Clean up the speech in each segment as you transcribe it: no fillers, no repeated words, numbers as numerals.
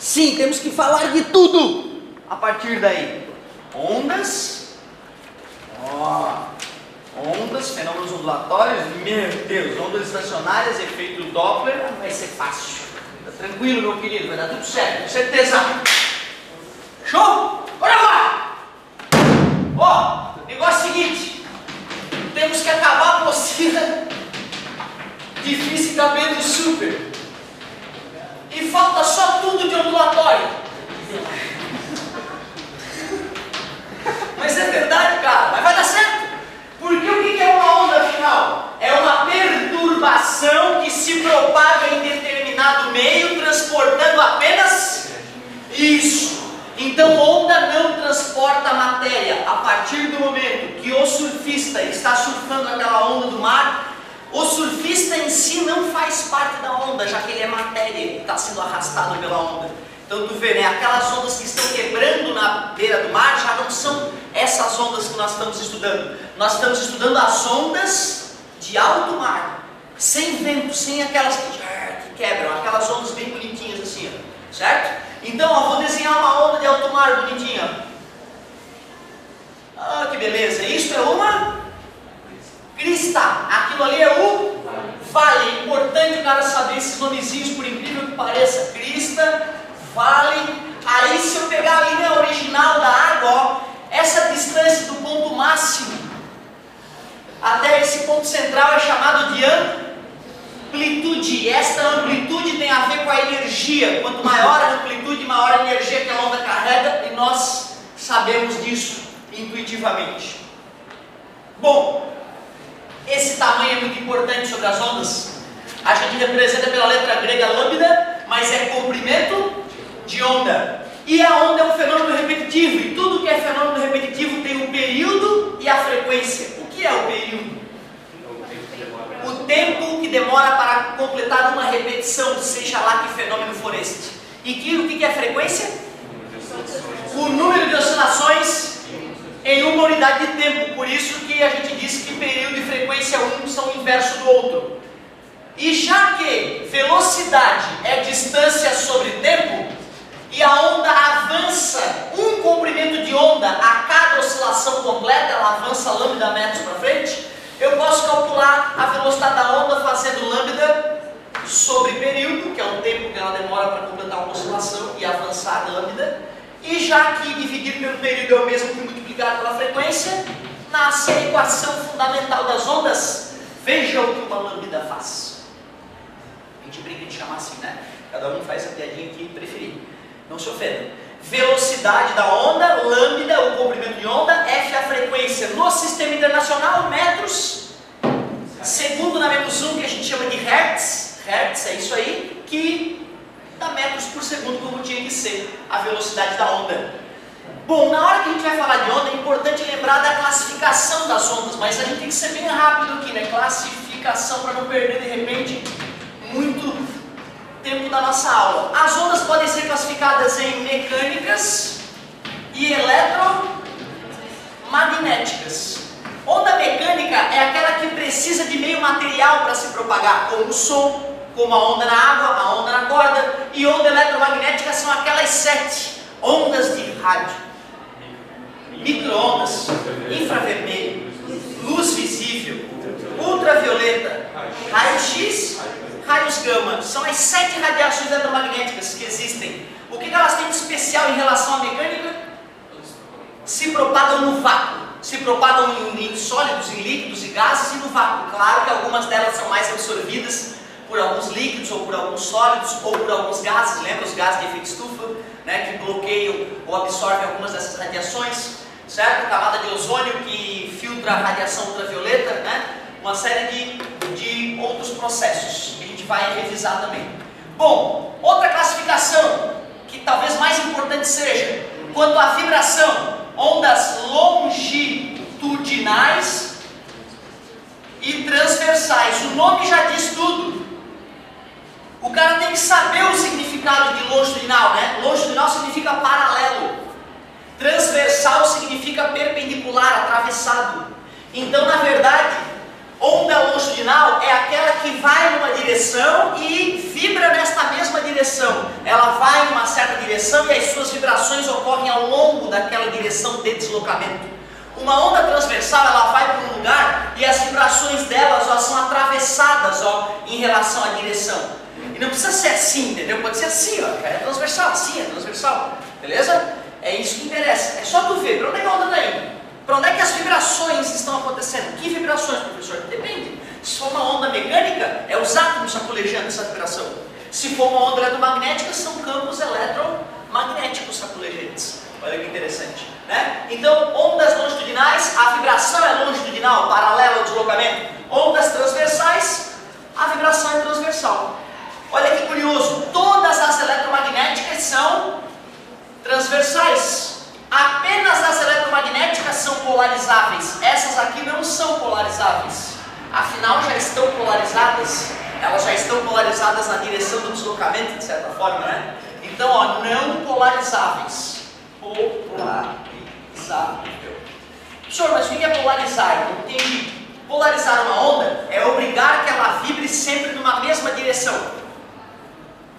Sim, temos que falar de tudo a partir daí. Ondas, ondas, fenômenos ondulatórios, meu Deus, ondas estacionárias, efeito Doppler, vai ser fácil. Tá tranquilo, meu querido, vai dar tudo certo, com certeza. Show? Bora lá! Ó, negócio seguinte, temos que acabar a apostila de física B do super. E falta só tudo de ondulatório. Mas é verdade, cara, mas vai dar certo. Porque o que é uma onda afinal? É uma perturbação que se propaga em determinado meio, transportando apenas isso. Então onda não transporta matéria. A partir do momento que o surfista está surfando aquela onda do mar, o surfista em si não faz parte da onda, já que ele é matéria, ele está sendo arrastado pela onda. Então tu vê, né, aquelas ondas que estão quebrando na beira do mar já não são essas ondas que nós estamos estudando. Nós estamos estudando as ondas de alto mar, sem vento, sem aquelas que quebram, aquelas ondas bem bonitinhas assim, ó, certo? Então, ó, vou desenhar uma onda de alto mar bonitinha. Ah, que beleza, isso é uma crista, aquilo ali é o vale. É importante o cara saber esses nomezinhos, por incrível que pareça. Crista, vale. Aí se eu pegar a linha original da água, ó, essa distância do ponto máximo até esse ponto central é chamado de amplitude. Esta amplitude tem a ver com a energia. Quanto maior a amplitude, maior a energia que a onda carrega, e nós sabemos disso intuitivamente. Bom, esse tamanho é muito importante sobre as ondas. A gente representa pela letra grega lambda, mas é comprimento de onda. E a onda é um fenômeno repetitivo, e tudo que é fenômeno repetitivo tem um período e a frequência. O que é o período? O tempo que demora para completar uma repetição, seja lá que fenômeno for este. E o que é a frequência? O número de oscilações em uma unidade de tempo. Por isso que a gente diz que período e frequência um são o inverso do outro. E já que velocidade é distância sobre tempo, e a onda avança um comprimento de onda a cada oscilação completa, ela avança lambda metros para frente, eu posso calcular a velocidade da onda fazendo lambda sobre período, que é o tempo que ela demora para completar uma oscilação e avançar lambda. E já que dividir pelo período é o mesmo que multiplicar pela frequência, nasce a equação fundamental das ondas. Veja o que uma lambda faz. A gente brinca de chamar assim, né? Cada um faz a piadinha que preferir. Não se ofenda. Velocidade da onda, lambda, o comprimento de onda, F a frequência. No sistema internacional, metros, segundo na menos 1, que a gente chama de hertz. Hertz é isso aí, que dá metros por segundo, como tinha que ser a velocidade da onda. Bom, na hora que a gente vai falar de onda, é importante lembrar da classificação das ondas, mas a gente tem que ser bem rápido aqui, né? Classificação, para não perder de repente muito tempo da nossa aula. As ondas podem ser classificadas em mecânicas e eletromagnéticas. Onda mecânica é aquela que precisa de meio material para se propagar, como o som, como a onda na água, a onda na corda. E onda eletromagnética são aquelas 7 ondas de rádio: micro-ondas, infravermelho, luz visível, ultravioleta, raio-x, raios gama. São as 7 radiações eletromagnéticas que existem. O que elas têm de especial em relação à mecânica? Se propagam no vácuo. Se propagam em sólidos, em líquidos e gases e no vácuo. Claro que algumas delas são mais absorvidas por alguns líquidos ou por alguns sólidos ou por alguns gases. Lembra os gases de efeito estufa, né, que bloqueiam ou absorvem algumas dessas radiações, certo? Camada de ozônio que filtra a radiação ultravioleta, né? Uma série de outros processos que a gente vai revisar também. Bom, outra classificação que talvez mais importante seja quanto à vibração: ondas longitudinais e transversais. O nome já diz tudo. O cara tem que saber o significado de longitudinal, né? Longitudinal significa paralelo. Transversal significa perpendicular, atravessado. Então, na verdade, onda longitudinal é aquela que vai numa direção e vibra nesta mesma direção. Ela vai em uma certa direção e as suas vibrações ocorrem ao longo daquela direção de deslocamento. Uma onda transversal, ela vai para um lugar e as vibrações delas, ó, são atravessadas, ó, em relação à direção. E não precisa ser assim, entendeu? Pode ser assim, ó, é transversal, assim é transversal, beleza? É isso que interessa. É só tu ver para onde é que a onda está indo. Para onde é que as vibrações estão acontecendo? Que vibrações, professor? Depende. Se for uma onda mecânica, é os átomos sacolejando essa vibração. Se for uma onda eletromagnética, são campos eletromagnéticos sacolejantes. Olha que interessante, né? Então, ondas longitudinais, a vibração é longitudinal, paralela ao deslocamento. Ondas transversais, a vibração é transversal. Olha que curioso, todas as eletromagnéticas são transversais. Apenas as eletromagnéticas são polarizáveis. Essas aqui não são polarizáveis. Afinal, já estão polarizadas. Elas já estão polarizadas na direção do deslocamento, de certa forma, né? Então, ó, não polarizáveis. Polarizável. Professor, mas o que é polarizar? Eu não entendi. Polarizar uma onda é obrigar que ela vibre sempre numa mesma direção.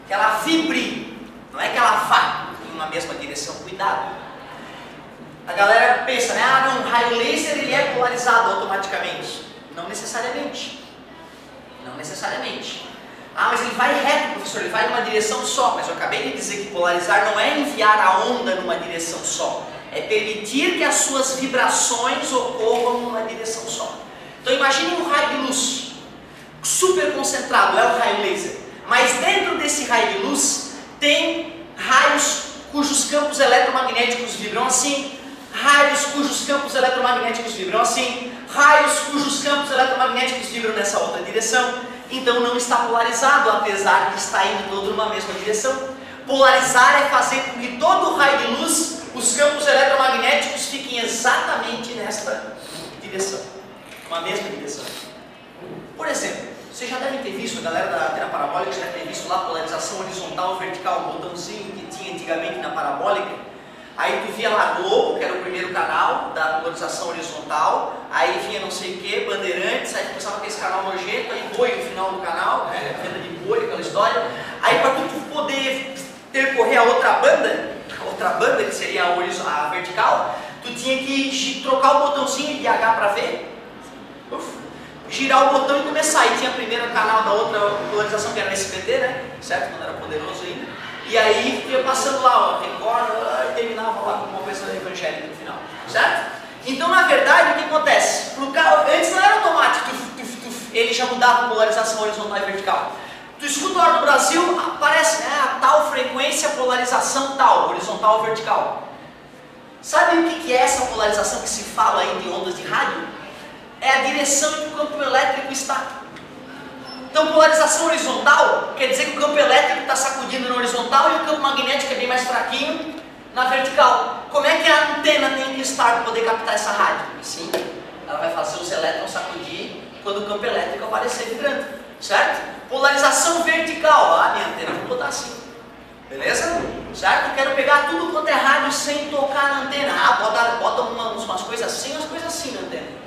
Que ela vibre, não é que ela vá em uma mesma direção. Cuidado. A galera pensa, né? Ah, não, o raio laser ele é polarizado automaticamente. Não necessariamente. Não necessariamente. Ah, mas ele vai reto, professor, ele vai numa direção só. Mas eu acabei de dizer que polarizar não é enviar a onda numa direção só. É permitir que as suas vibrações ocorram numa direção só. Então imagine um raio de luz super concentrado, é o raio laser. Mas dentro desse raio de luz tem raios cujos campos eletromagnéticos vibram assim, raios cujos campos eletromagnéticos vibram assim, raios cujos campos eletromagnéticos vibram nessa outra direção. Então não está polarizado, apesar de estar indo todo numa mesma direção. Polarizar é fazer com que todo raio de luz, os campos eletromagnéticos fiquem exatamente nesta direção, uma mesma direção. Por exemplo, vocês já devem ter visto, a galera da antena parabólica já deve ter visto lá polarização horizontal, vertical, um botãozinho que tinha antigamente na parabólica. Aí tu via lá Globo, que era o primeiro canal da polarização horizontal, aí vinha não sei o que, Bandeirantes, aí começava aquele canal nojento, aí boi no final do canal, né, venda de boi, aquela história. Aí para tu poder percorrer a outra banda, que seria a vertical, tu tinha que trocar o botãozinho de H para V, girar o botão e começar. Aí tinha primeiro o canal da outra polarização, que era o SBT, né, certo? Quando era poderoso ainda. E aí ia passando lá, ó, Record, e terminava lá com uma coisa evangélica no final, certo? Então, na verdade, o que acontece? Pro carro, antes não era automático, ele já mudava a polarização horizontal e vertical. Tu escuta a hora do Brasil, aparece, né, a tal frequência, polarização tal, horizontal ou vertical. Sabe o que é essa polarização que se fala aí de ondas de rádio? É a direção em que o campo elétrico está. Então, polarização horizontal quer dizer que o campo elétrico está sacudindo na horizontal e o campo magnético é bem mais fraquinho na vertical. Como é que a antena tem que estar para poder captar essa rádio? Sim, ela vai fazer os elétrons sacudir quando o campo elétrico aparecer vibrando, certo? Polarização vertical. Ah, minha antena, vou botar assim. Beleza? Certo? Eu quero pegar tudo quanto é rádio sem tocar na antena. Ah, bota umas coisas assim, umas coisas assim na antena.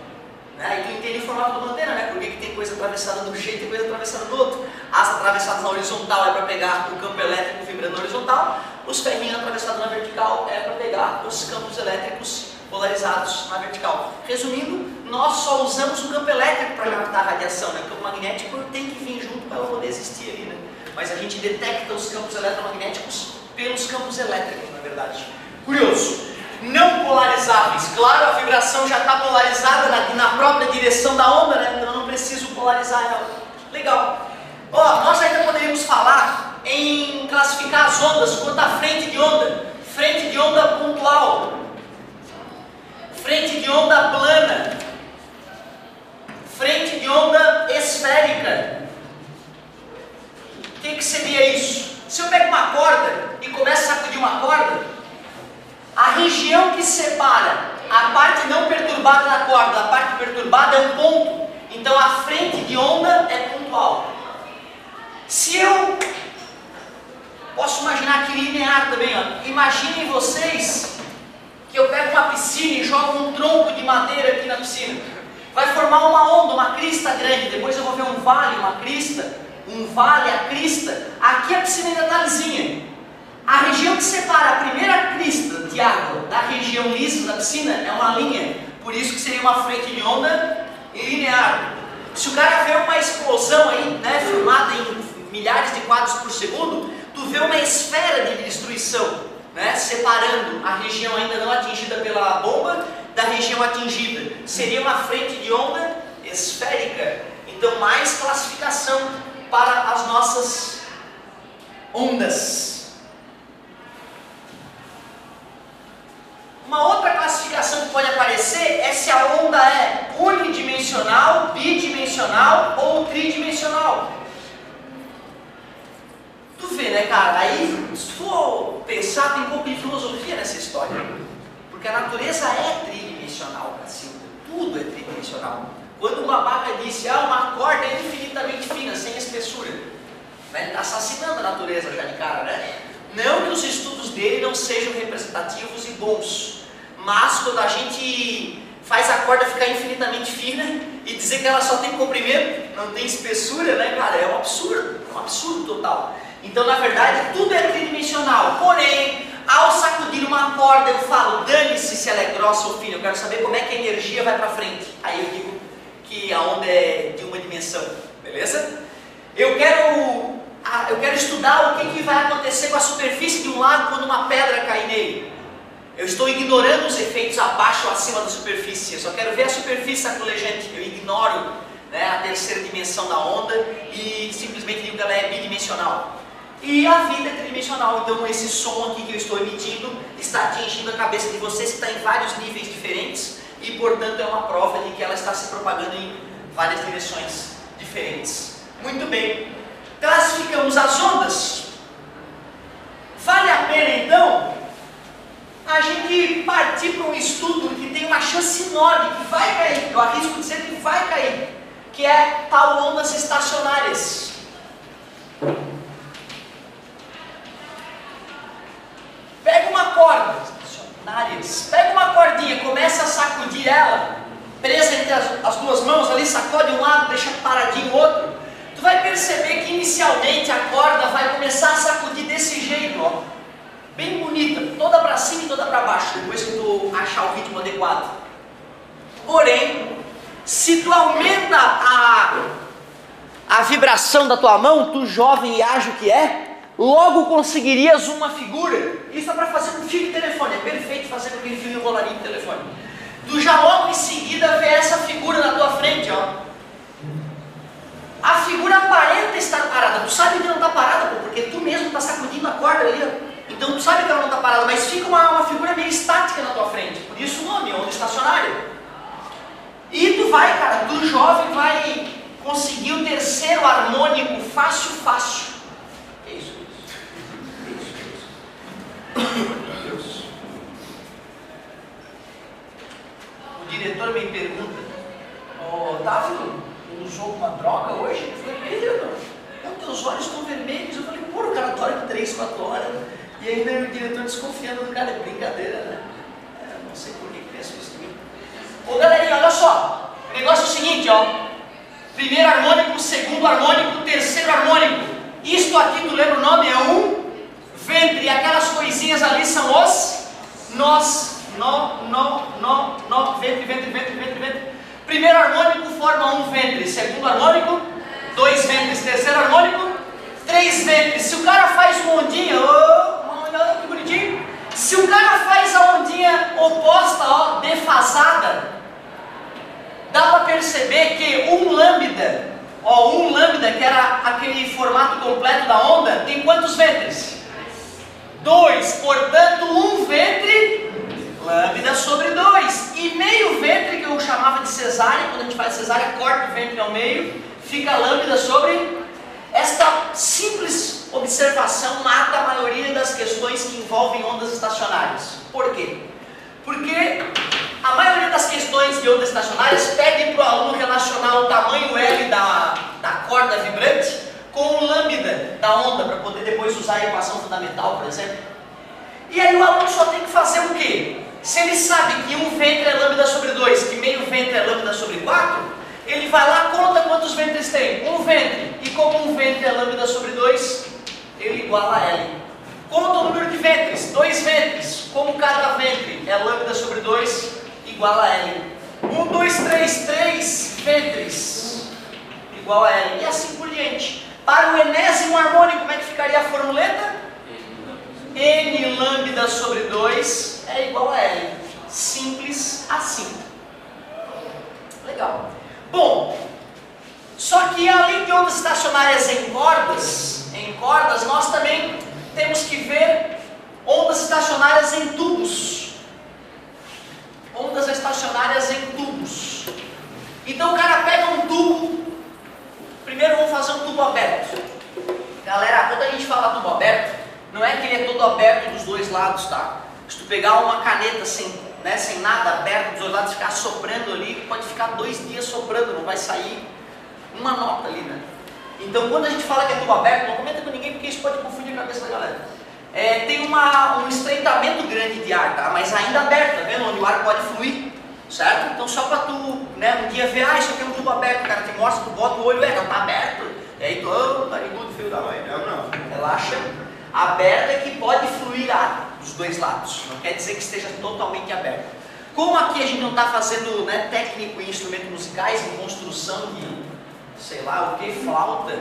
Né? E tu entende o formato da antena, né? Por que tem coisa atravessada de um jeito e coisa atravessada do outro. As atravessadas na horizontal é para pegar o campo elétrico vibrando na horizontal, os ferrinhos atravessados na vertical é para pegar os campos elétricos polarizados na vertical. Resumindo, nós só usamos o campo elétrico para captar a radiação, né? O campo magnético tem que vir junto para ela poder existir ali, né? Mas a gente detecta os campos eletromagnéticos pelos campos elétricos, na verdade. Curioso. Não polarizáveis, claro, a vibração já está polarizada na própria direção da onda, né? Então eu não preciso polarizar ela. Legal. Ó, nós ainda poderíamos falar em classificar as ondas quanto à frente de onda. Frente de onda pontual, frente de onda plana, frente de onda esférica. O que seria isso? Se eu pego uma corda e começo a sacudir uma corda, a região que separa a parte não perturbada da corda, a parte perturbada é um ponto. Então a frente de onda é pontual. Se eu posso imaginar aqui linear também, ó. Imaginem vocês que eu pego uma piscina e jogo um tronco de madeira aqui na piscina. Vai formar uma onda, uma crista grande. Depois eu vou ver um vale, uma crista, um vale, a crista. Aqui a piscina ainda está lisinha. A região que separa a primeira crista de água da região lisa da piscina é uma linha, por isso que seria uma frente de onda linear. Se o cara vê uma explosão aí, né, filmada em milhares de quadros por segundo, tu vê uma esfera de destruição, né, separando a região ainda não atingida pela bomba da região atingida. Seria uma frente de onda esférica. Então, mais classificação para as nossas ondas. Uma outra classificação que pode aparecer é se a onda é unidimensional, bidimensional ou tridimensional. Tu vê, né, cara? Aí, se for pensar, tem um pouco de filosofia nessa história. Porque a natureza é tridimensional, assim, tudo é tridimensional. Quando o babaca disse, uma corda é infinitamente fina, sem espessura, né, ele está assassinando a natureza já de cara, né? Não que os estudos dele não sejam representativos e bons, mas quando a gente faz a corda ficar infinitamente fina e dizer que ela só tem comprimento, não tem espessura, né, cara? É um absurdo total. Então, na verdade, tudo é tridimensional. Porém, ao sacudir uma corda, eu falo, dane-se se ela é grossa ou fina, eu quero saber como é que a energia vai para frente. Aí eu digo que a onda é de uma dimensão, beleza? Eu quero estudar o que vai acontecer com a superfície de um lago quando uma pedra cair nele. Eu estou ignorando os efeitos abaixo ou acima da superfície. Eu só quero ver a superfície sacrolejante. Eu ignoro, né, a terceira dimensão da onda e simplesmente digo que ela é bidimensional. E a vida é tridimensional. Então esse som aqui que eu estou emitindo está atingindo a cabeça de vocês, que está em vários níveis diferentes. E portanto é uma prova de que ela está se propagando em várias direções diferentes. Muito bem. Classificamos as ondas. Vale a pena então a gente partir para um estudo que tem uma chance enorme que vai cair, eu arrisco dizer que vai cair, que é tal ondas estacionárias. Pega uma corda, pega uma cordinha, começa a sacudir ela, presa entre as duas mãos ali, sacode um lado, deixa paradinho o outro. Tu vai perceber que inicialmente a corda vai começar a sacudir desse jeito, ó, bem bonita, toda para cima e toda para baixo, depois que tu achar o ritmo adequado. Porém, se tu aumenta a vibração da tua mão, tu jovem e ágil que é, logo conseguirias uma figura. Isso é para fazer com fio de telefone, é perfeito fazer com aquele fio enroladinho de telefone. Tu já logo em seguida vê essa figura na tua frente, ó. A figura aparenta estar parada, tu sabe que não está parada, porque tu mesmo está sacudindo a corda ali, ó. Então tu sabe que ela não está parada, mas fica uma figura meio estática na tua frente, por isso o nome, onda estacionária. E tu vai, cara, tu jovem vai conseguir o terceiro harmônico fácil. Que isso? O diretor me pergunta, Dávila, usou uma droga hoje? Eu falei, diretor, teus olhos estão vermelhos. Eu falei, o cara dorme 3, 4 horas. E ainda o diretor desconfiando do cara, é brincadeira, né? Não sei por que penso isso de mim. Ô galerinha, olha só, o negócio é o seguinte, ó. Primeiro harmônico, segundo harmônico, terceiro harmônico. Isto aqui, tu lembra o nome? É um ventre. E aquelas coisinhas ali são os nós. Ventre. Primeiro harmônico forma um ventre. Segundo harmônico, 2 ventres. Terceiro harmônico, 3 ventres. Se o cara faz uma ondinha, que bonitinho. Se o cara faz a ondinha oposta, ó, defasada, dá para perceber que um lambda, que era aquele formato completo da onda, tem quantos ventres? 2, portanto, um ventre, lambda sobre 2. E meio ventre, que eu chamava de cesárea, quando a gente faz cesárea, corta o ventre ao meio, fica lambda sobre. Esta simples observação mata a maioria das questões que envolvem ondas estacionárias. Por quê? Porque a maioria das questões de ondas estacionárias pedem para o aluno relacionar o tamanho L da corda vibrante com o lambda da onda, para poder depois usar a equação fundamental, por exemplo. E aí o aluno só tem que fazer o quê? Se ele sabe que um ventre é lambda sobre 2, que meio ventre é lambda sobre 4, ele vai lá, conta quantos ventres tem. Um ventre. E como um ventre é lambda sobre 2, ele iguala a L. Conta o número de ventres, 2 ventres. Como cada ventre é lambda sobre 2, igual a L. 1, 2, 3, 3 ventres, igual a L. E assim por diante. Para o enésimo harmônico, como é que ficaria a formuleta? N lambda sobre 2 é igual a L. Simples assim. Legal. Bom, só que além de ondas estacionárias em cordas, nós também temos que ver ondas estacionárias em tubos. Ondas estacionárias em tubos. Então o cara pega um tubo. Primeiro vamos fazer um tubo aberto. Galera, quando a gente fala tubo aberto, não é que ele é todo aberto dos dois lados, tá? Se tu pegar uma caneta sem nada aberto dos dois lados, ficar soprando ali, pode ficar 2 dias soprando, não vai sair uma nota ali, né? Então quando a gente fala que é tubo aberto, não comenta com ninguém porque isso pode confundir a cabeça da galera. Tem um estreitamento grande de ar, tá? Mas ainda aberto, tá vendo? Onde o ar pode fluir, certo? Então só para tu, um dia ver, isso aqui é um tubo aberto, o cara te mostra, tu bota o olho, não tá aberto. E aí tu, tá tudo feio da mãe. Não, relaxa. Aberto é que pode fluir ar dos dois lados, não quer dizer que esteja totalmente aberto. Como aqui a gente não está fazendo técnico em instrumentos musicais, em construção de, sei lá o que, flauta,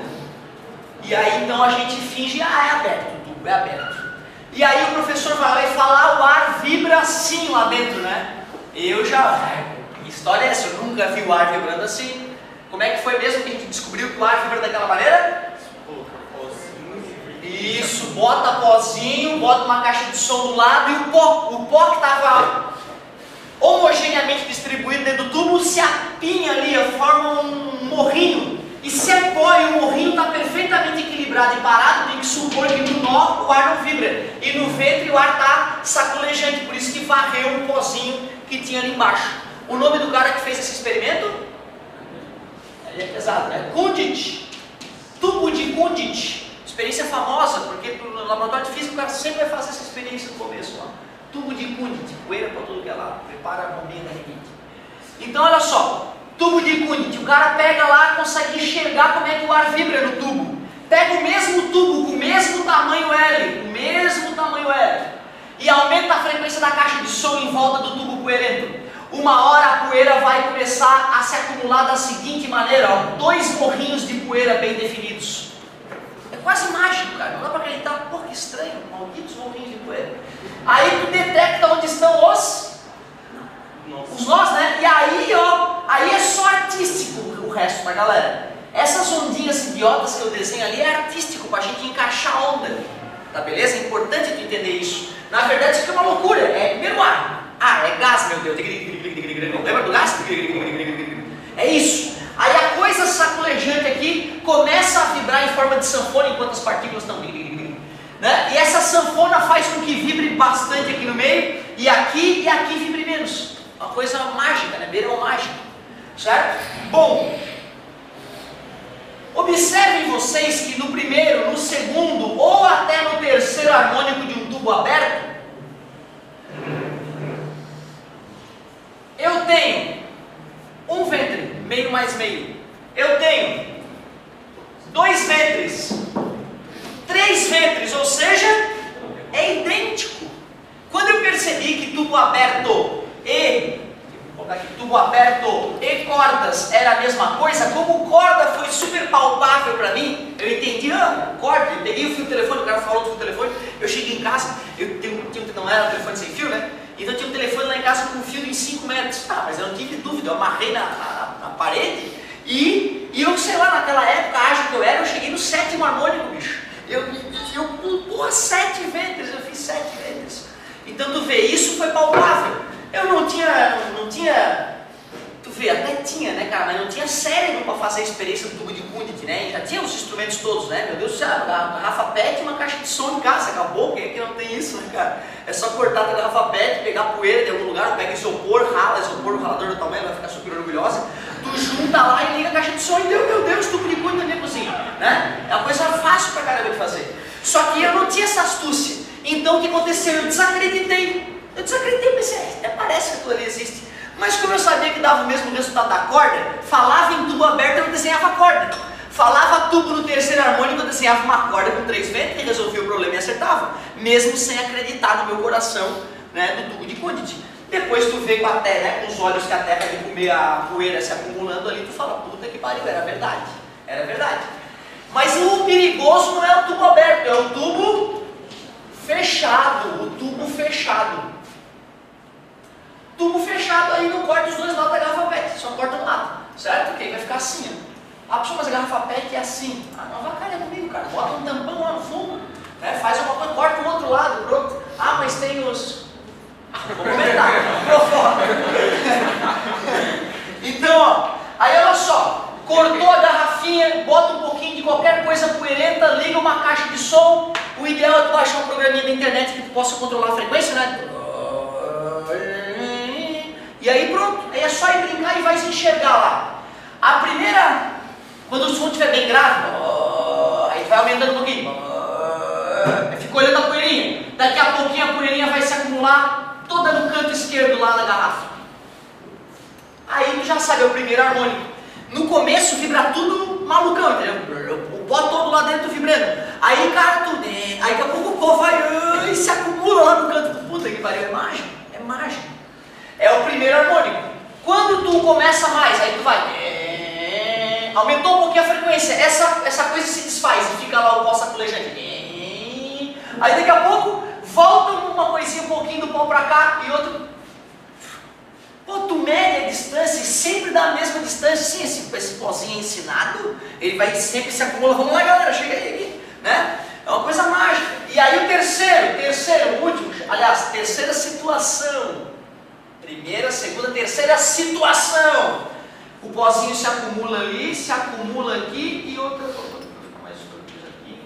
e aí então a gente finge, é aberto, o tubo é aberto. E aí o professor vai lá e fala, o ar vibra assim lá dentro, né? Que história é essa? Eu nunca vi o ar vibrando assim. Como é que foi mesmo que a gente descobriu que o ar vibra daquela maneira? Isso, bota pozinho, bota uma caixa de som do lado e o pó que estava homogeneamente distribuído dentro do tubo se apinha ali, forma um morrinho. E se é pó e o morrinho está perfeitamente equilibrado e parado, tem que supor que no nó o ar não vibra. E no ventre o ar está sacolejante, por isso que varreu o pozinho que tinha ali embaixo. O nome do cara que fez esse experimento? Ele é pesado, né? Kundit. Tubo de Kundit. Experiência famosa, porque no laboratório de física o cara sempre vai fazer essa experiência no começo. Ó. Tubo de Kundit, poeira para tudo que é lá, prepara a bombinha da rinite. Então olha só, tubo de Kundit, o cara pega lá, consegue enxergar como é que o ar vibra no tubo. Pega o mesmo tubo, com o mesmo tamanho L, e aumenta a frequência da caixa de som em volta do tubo poeirento. Uma hora a poeira vai começar a se acumular da seguinte maneira, ó, 2 morrinhos de poeira bem definidos. É quase mágico, cara, não dá para acreditar, pô, que estranho, malditos morrinhos de poeira. Aí tu detecta onde estão os nós, né? E aí, ó, aí é só artístico o resto da galera. Essas ondinhas idiotas que eu desenho ali é artístico, pra gente encaixar a onda, tá beleza? É importante tu entender isso. Na verdade isso aqui é uma loucura, é primeiro ar. É gás, meu Deus. Lembra do gás? É isso. Aí a coisa sacolejante aqui começa a vibrar em forma de sanfona enquanto as partículas estão... Né? E essa sanfona faz com que vibre bastante aqui no meio, e aqui vibre menos. Uma coisa mágica, né? Beira ao mágico. Certo? Bom, observem vocês que no primeiro, no segundo ou até no terceiro harmônico de um tubo aberto, eu tenho um ventre, meio mais meio. Eu tenho 2 ventres, 3 ventres, ou seja, é idêntico. Quando eu percebi que tubo aberto e cordas era a mesma coisa, como corda foi super palpável para mim, eu entendi, corda, eu peguei o fio do telefone, o cara falou do fio do telefone, eu cheguei em casa, não era telefone sem fio, né? Então eu tinha um telefone lá em casa com um fio em 5 metros. Mas eu não tive dúvida, eu amarrei na parede e eu, sei lá, naquela época, ágil que eu era, eu cheguei no 7º harmônico, bicho. Porra, 7 ventres, eu fiz 7 ventres. Então tu vê, isso foi palpável. Eu não tinha, tu vê, até tinha, né, cara, mas não tinha cérebro para fazer a experiência do tubo de Kundit, né? Já tinha os instrumentos todos, né? Meu Deus do céu, a garrafa PET e uma caixa de som em casa, acabou, quem é que não tem isso, né, cara? É só cortar da garrafa PET, pegar poeira de algum lugar, pega isopor, rala isopor, o ralador do tamanho, vai ficar super orgulhosa. Tu junta lá e liga a caixa de som e meu Deus, tubo de Kundit na minha cozinha, né? É uma coisa fácil pra caramba de fazer. Só que eu não tinha essa astúcia. Então o que aconteceu? Eu desacreditei, pensei, até parece que aquilo ali existe. Mas como eu sabia que dava o mesmo resultado da corda, falava em tubo aberto, eu desenhava a corda. Falava tubo no terceiro harmônico, eu desenhava uma corda com 3 ventres e resolvia o problema e acertava, mesmo sem acreditar no meu coração, né, do tubo de Kundt. Depois tu vê com a terra, né, com os olhos que a terra de comer a poeira se acumulando ali, tu fala, puta que pariu, era verdade, era verdade. Mas o perigoso não é o tubo aberto, é o tubo fechado, o tubo fechado. Tubo fechado aí não corta os 2 lados da garrafa PET, só corta um lado, certo? Porque aí vai ficar assim, ó. Ah, pessoa, mas a garrafa PET é assim. Ah, não avacalha comigo, cara, bota um tampão lá no fundo, né? Faz uma coisa, corta o outro lado, pronto. Ah, mas tem os... Vou comentar, então, ó, aí olha só, cortou a garrafinha, bota um pouquinho de qualquer coisa poeirenta, liga uma caixa de som. O ideal é tu baixar um programinha da internet que tu possa controlar a frequência, né? E aí pronto, aí é só ir brincar e vai se enxergar lá. A primeira, quando o som estiver bem grave, aí vai aumentando um pouquinho, aí fica olhando a poeirinha. Daqui a pouquinho a poeirinha vai se acumular toda no canto esquerdo lá da garrafa. Aí tu já sabe, é o primeiro harmônico. No começo vibra tudo malucão, entendeu? O pó todo lá dentro vibrando. Aí, cara, aí daqui a pouco o pó vai e se acumula lá no canto. Puta que pariu, é mágico, é mágico. É o primeiro harmônico. Quando tu começa mais, aí tu vai... Aumentou um pouquinho a frequência, essa coisa se desfaz e fica lá o pó saculejante. Aí daqui a pouco volta uma coisinha, um pouquinho do pó pra cá e outro. Pô, tu mede a distância e sempre dá a mesma distância. Sim, esse pozinho ensinado, ele vai sempre se acumula. Vamos lá, galera, chega aí aqui, né? É uma coisa mágica. E aí o terceiro, o último, aliás, terceira situação. Primeira, segunda, terceira situação. O pozinho se acumula ali, se acumula aqui e outra. Mais aqui.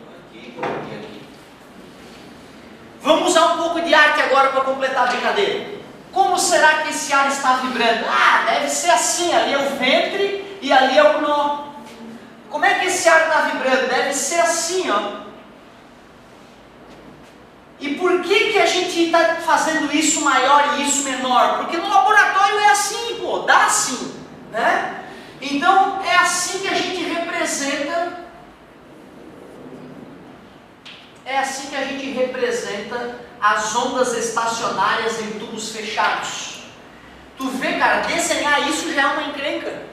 Vamos usar um pouco de arte agora para completar a brincadeira. Como será que esse ar está vibrando? Ah, deve ser assim, ali é o ventre e ali é o nó. Como é que esse ar está vibrando? Deve ser assim, ó. E por que a gente está fazendo isso maior e isso menor? Porque no laboratório é assim, pô, dá assim, né? Então é assim que a gente representa. É assim que a gente representa as ondas estacionárias em tubos fechados. Tu vê, cara, desenhar isso já é uma encrenca.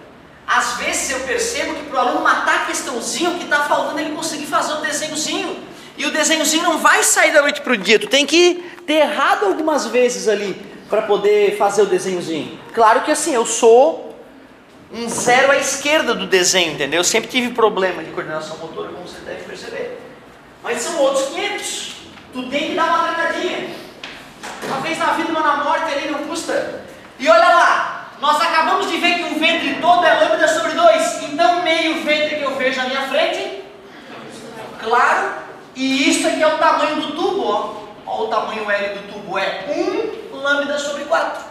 Às vezes eu percebo que para o aluno matar a questãozinha, o que está faltando é ele conseguir fazer um desenhozinho. E o desenhozinho não vai sair da noite para o dia. Tu tem que ter errado algumas vezes ali para poder fazer o desenhozinho. Claro que assim, eu sou um zero à esquerda do desenho, entendeu? Eu sempre tive problema de coordenação motora, como você deve perceber. Mas são outros 500. Tu tem que dar uma treinadinha. Uma vez na vida, uma na morte ali, não custa. E olha lá, nós acabamos de ver que um ventre todo é lambda sobre 2. Então meio ventre que eu vejo na minha frente, claro. E isso aqui é o tamanho do tubo, ó. Ó, o tamanho L do tubo é 1 lambda sobre 4.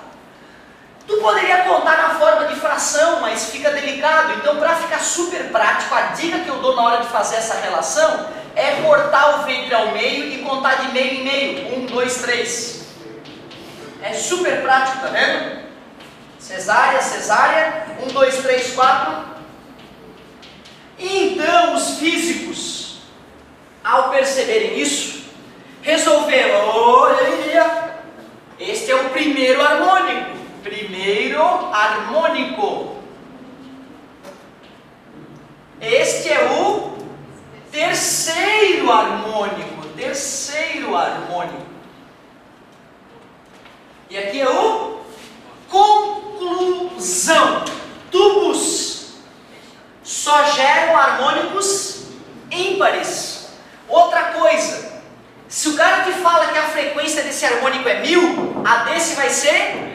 Tu poderia contar na forma de fração, mas fica delicado. Então, para ficar super prático, a dica que eu dou na hora de fazer essa relação é cortar o ventre ao meio e contar de meio em meio. 1, 2, 3. É super prático, tá vendo? Cesárea, cesárea. 1, 2, 3, 4. E então, os físicos, ao perceberem isso, resolveram, olha, este é o primeiro harmônico. Primeiro harmônico. Este é o terceiro harmônico. Terceiro harmônico. E aqui é o conclusão. Tubos só geram harmônicos ímpares. Outra coisa, se o cara te fala que a frequência desse harmônico é 1000, a desse vai ser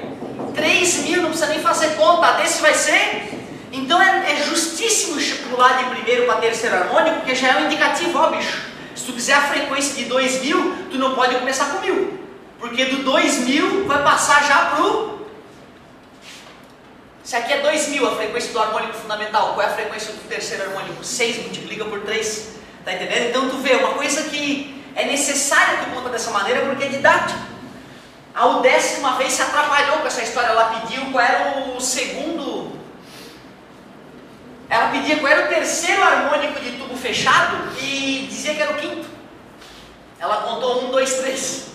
3000, não precisa nem fazer conta, a desse vai ser. Então é justíssimo pular de primeiro para terceiro harmônico, porque já é um indicativo, ó bicho. Se tu quiser a frequência de 2000, tu não pode começar com 1000, porque do 2000 vai passar já pro... Se aqui é 2000 a frequência do harmônico fundamental, qual é a frequência do terceiro harmônico? 6 multiplica por 3, tá entendendo? Então tu vê, uma coisa que é necessária tu conta dessa maneira porque é didático. A UDESC uma vez se atrapalhou com essa história, ela pediu qual era o segundo Ela pedia qual era o terceiro harmônico de tubo fechado e dizia que era o quinto. Ela contou 1, 2, 3.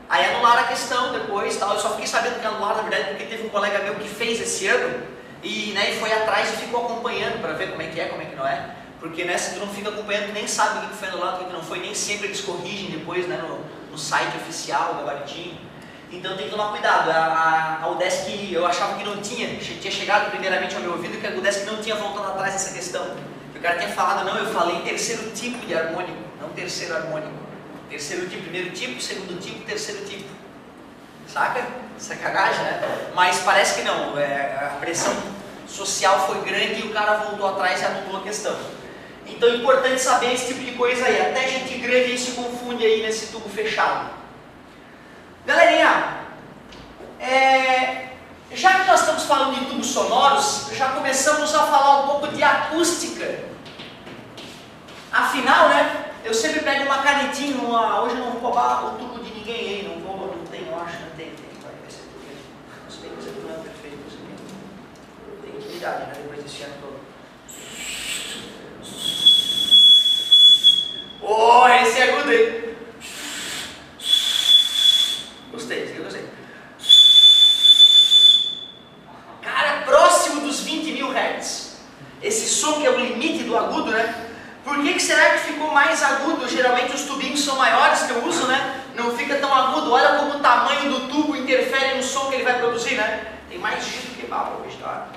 Aí anularam a questão depois, tal. Eu só fiquei sabendo que anularam, na verdade, porque teve um colega meu que fez esse ano e, né, foi atrás e ficou acompanhando para ver como é, como é que não é. Porque, né, se tu não fica acompanhando, nem sabe o que foi anulado, o que não foi, nem sempre eles corrigem depois, né, no site oficial, gabaritinho. Então tem que tomar cuidado. A UDESC, eu achava que não tinha chegado primeiramente ao meu ouvido que a UDESC não tinha voltado atrás dessa questão. O cara tinha falado, não, eu falei terceiro tipo de harmônico, não terceiro harmônico. Terceiro tipo, primeiro tipo, segundo tipo, terceiro tipo. Saca? Sacagagem, né? Mas parece que não, a pressão social foi grande e o cara voltou atrás e anulou a questão. Então é importante saber esse tipo de coisa aí. Até gente grande aí se confunde aí nesse tubo fechado. Galerinha, já que nós estamos falando de tubos sonoros, já começamos a falar um pouco de acústica. Afinal, né, eu sempre pego uma canetinha, hoje eu não vou roubar o tubo de ninguém aí, não tem, eu acho, não tem, vai ser tudo aí. Não sei que você não é perfeito, você tem intimidade, né, depois desse ano todo. Oh, esse é agudo aí. Gostei, esse aqui eu gostei. Cara, próximo dos 20.000 Hz. Esse som que é o limite do agudo, né? Por que será que ficou mais agudo? Geralmente os tubinhos são maiores que eu uso, né? Não fica tão agudo. Olha como o tamanho do tubo interfere no som que ele vai produzir, né? Tem mais giro que bala hoje, tá?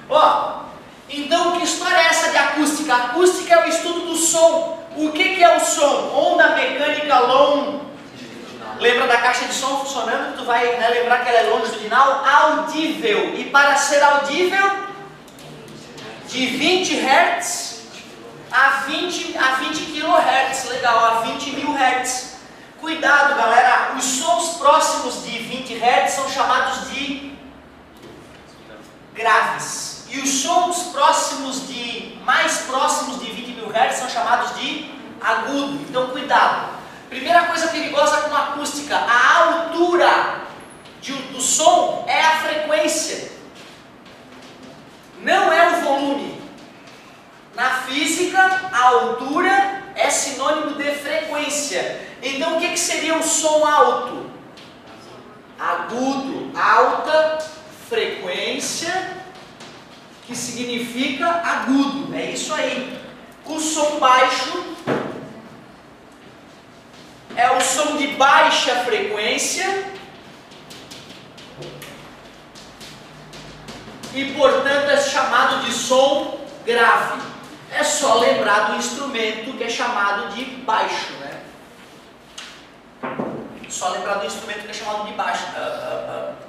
Ó, então que história é essa de acústica? A acústica é o estudo do som. O que é o som? Onda mecânica long. Lembra da caixa de som funcionando? Tu vai, né, lembrar que ela é longitudinal? Audível. E para ser audível, de 20 Hz a 20 kHz. Legal, a 20.000 Hz. Cuidado, galera. Os sons próximos de 20 Hz são chamados de graves. E os sons mais próximos de 20.000 Hz são chamados de agudo. Então, cuidado. Primeira coisa perigosa com a acústica, a altura do som é a frequência, não é o volume. Na física, a altura é sinônimo de frequência. Então, o que seria um som alto? Agudo, alta frequência, que significa agudo, é isso aí. O som baixo é o som de baixa frequência e, portanto, é chamado de som grave. É só lembrar do instrumento que é chamado de baixo, né? Só lembrar do instrumento que é chamado de baixo.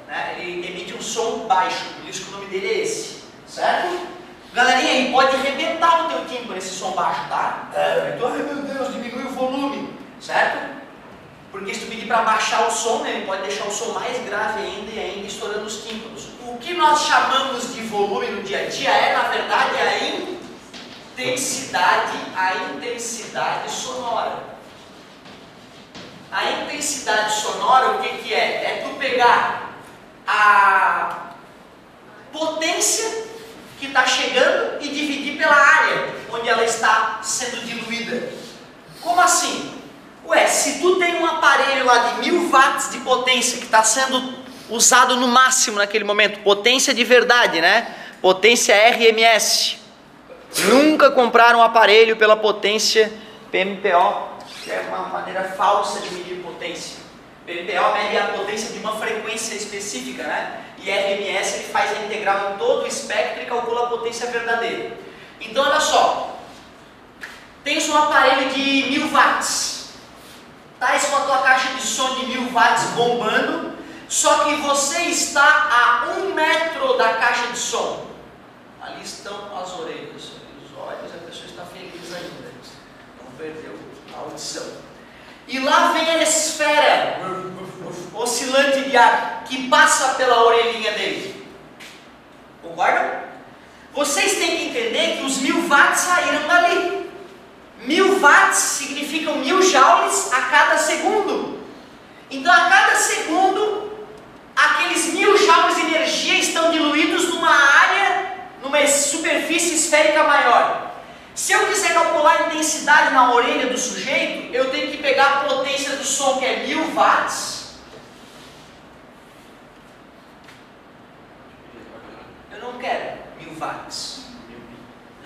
Né? Ele emite um som baixo, por isso que o nome dele é esse, certo? Galerinha, aí pode arrebentar o teu timbre esse som baixo, tá? Então, ai meu Deus, diminui o volume, certo? Porque se tu pedir para baixar o som, né, ele pode deixar o som mais grave ainda e ainda estourando os tímpanos. O que nós chamamos de volume no dia a dia é, na verdade, a intensidade sonora. A intensidade sonora, o que é? É tu pegar a potência que está chegando e dividir pela área onde ela está sendo diluída. Como assim? Ué, se tu tem um aparelho lá de 1000 watts de potência que está sendo usado no máximo naquele momento, potência de verdade, né? Potência RMS. Nunca compraram um aparelho pela potência PMPO, que é uma maneira falsa de medir potência. PMPO mede a potência de uma frequência específica, né? E RMS ele faz a integral em todo o espectro e calcula a potência verdadeira. Então olha só, tens um aparelho de 1000 watts. Estás com a tua caixa de som de 1000 watts bombando, só que você está a 1 metro da caixa de som. Ali estão as orelhas, os olhos, a pessoa está feliz ainda, não perdeu a audição. E lá vem a esfera oscilante de ar que passa pela orelhinha dele. Concordam? Vocês têm que entender que os 1000 watts saíram dali. 1000 watts significam 1000 joules a cada segundo. Então, a cada segundo, aqueles 1000 joules de energia estão diluídos numa área uma superfície esférica maior. Se eu quiser calcular a intensidade na orelha do sujeito, eu tenho que pegar a potência do som, que é 1000 watts. Eu não quero 1000 watts.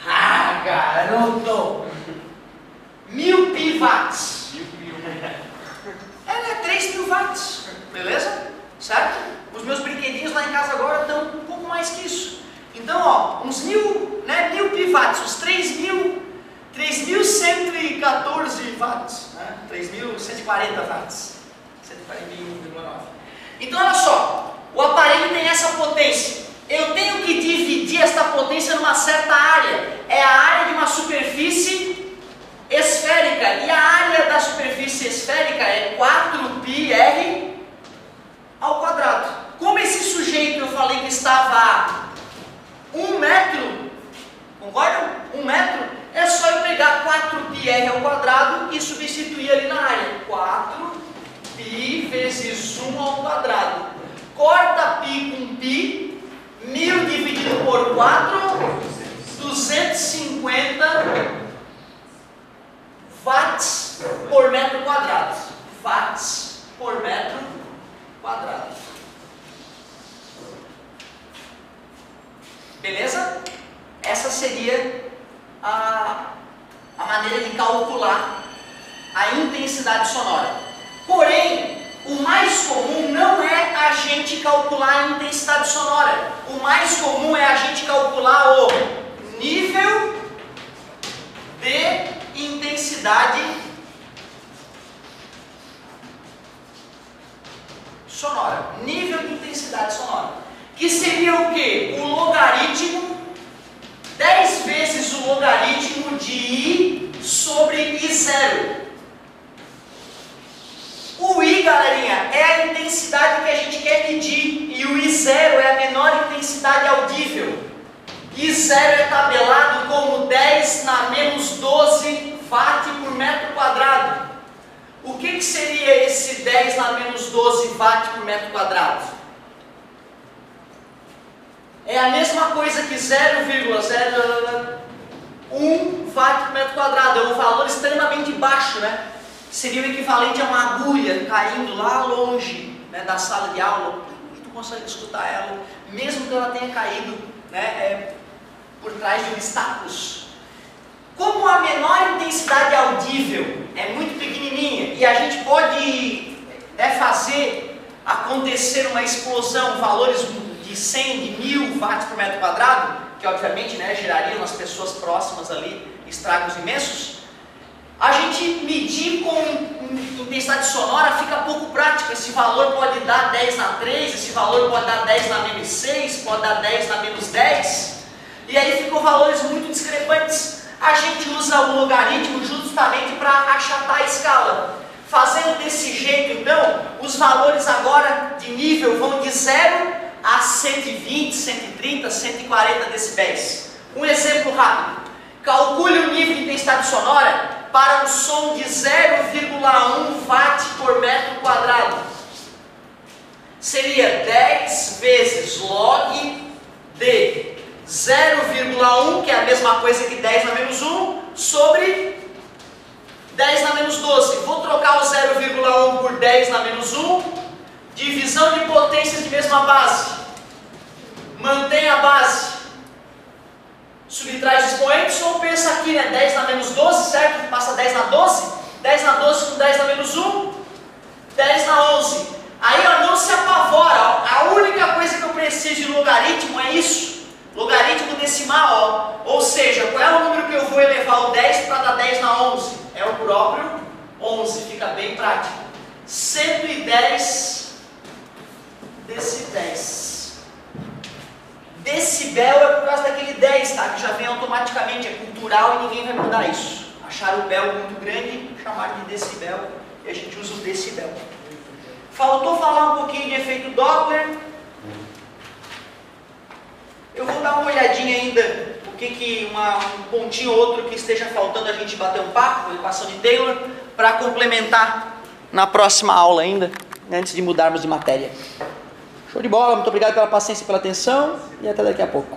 Ah, garoto! 1000 pi watts. Ela é 3000 watts. Beleza? Certo? Os meus brinquedinhos lá em casa agora estão um pouco mais que isso. Então, ó, uns 1000, né, 1000 pi watts, uns 3.114 watts, né? 3.140 watts. 141,9. Então, olha só, o aparelho tem essa potência. Eu tenho que dividir esta potência numa certa área. É a área de uma superfície esférica. E a área da superfície esférica é 4πr ao quadrado. Como esse sujeito eu falei que estava a 1 metro, concordam? 1 metro, é só eu pegar 4πr ao quadrado e substituir ali na área. 4π vezes 1 ao quadrado. Corta π com π. 1000 dividido por 4, 250 watts por metro quadrado. Watts por metro quadrado. Beleza? Essa seria a maneira de calcular a intensidade sonora. Porém, o mais comum não é a gente calcular a intensidade sonora. O mais comum é a gente calcular o nível de intensidade sonora. Nível de intensidade sonora. Que seria o quê? O logaritmo, 10 vezes o logaritmo de I sobre I0. O I, galerinha, é a intensidade que a gente quer medir, e o I0 é a menor intensidade audível. I0 é tabelado como 10 na menos 12 watt por metro quadrado. O que seria esse 10 na menos 12 watt por metro quadrado? É a mesma coisa que 0,01 watt por metro quadrado. É um valor extremamente baixo, né? Seria o equivalente a uma agulha caindo lá longe, né, da sala de aula, e tu consegue escutar ela, mesmo que ela tenha caído, né, por trás de obstáculos. Como a menor intensidade audível é muito pequenininha e a gente pode fazer acontecer uma explosão, valores de 100, de 1000 watts por metro quadrado, que obviamente, né, gerariam nas pessoas próximas ali estragos imensos, a gente medir com intensidade sonora fica pouco prático. Esse valor pode dar 10 na 3, esse valor pode dar 10 na menos 6, pode dar 10 na menos 10, e aí ficam valores muito discrepantes. A gente usa o logaritmo justamente para achatar a escala. Fazendo desse jeito, então, os valores agora de nível vão de 0 a 120, 130, 140 decibéis. Um exemplo rápido. Calcule o nível de intensidade sonora para um som de 0,1 watt por metro quadrado. Seria 10 vezes log de 0,1, que é a mesma coisa que 10 na menos 1, sobre 10 na menos 12. Vou trocar o 0,1 por 10 na menos 1, divisão de potências de mesma base. Mantém a base. Subtrai os expoentes ou pensa aqui, né? 10 na menos 12, certo? Passa 10 na 12. 10 na 12 com 10 na menos 1. 10 na 11. Aí, ó, não se apavora. Ó. A única coisa que eu preciso de logaritmo é isso. Logaritmo decimal, ó. Ou seja, qual é o número que eu vou elevar o 10 para dar 10 na 11? É o próprio 11. Fica bem prático. 110 decibéis. Decibel é por causa daquele 10, tá? Que já vem automaticamente, é cultural e ninguém vai mudar isso. Acharam o bel muito grande, chamaram de decibel, e a gente usa o decibel. Faltou falar um pouquinho de efeito Doppler. Eu vou dar uma olhadinha ainda, o que um pontinho ou outro que esteja faltando a gente bater um papo, equação de Taylor, para complementar na próxima aula ainda, antes de mudarmos de matéria. Show de bola, muito obrigado pela paciência e pela atenção, e até daqui a pouco.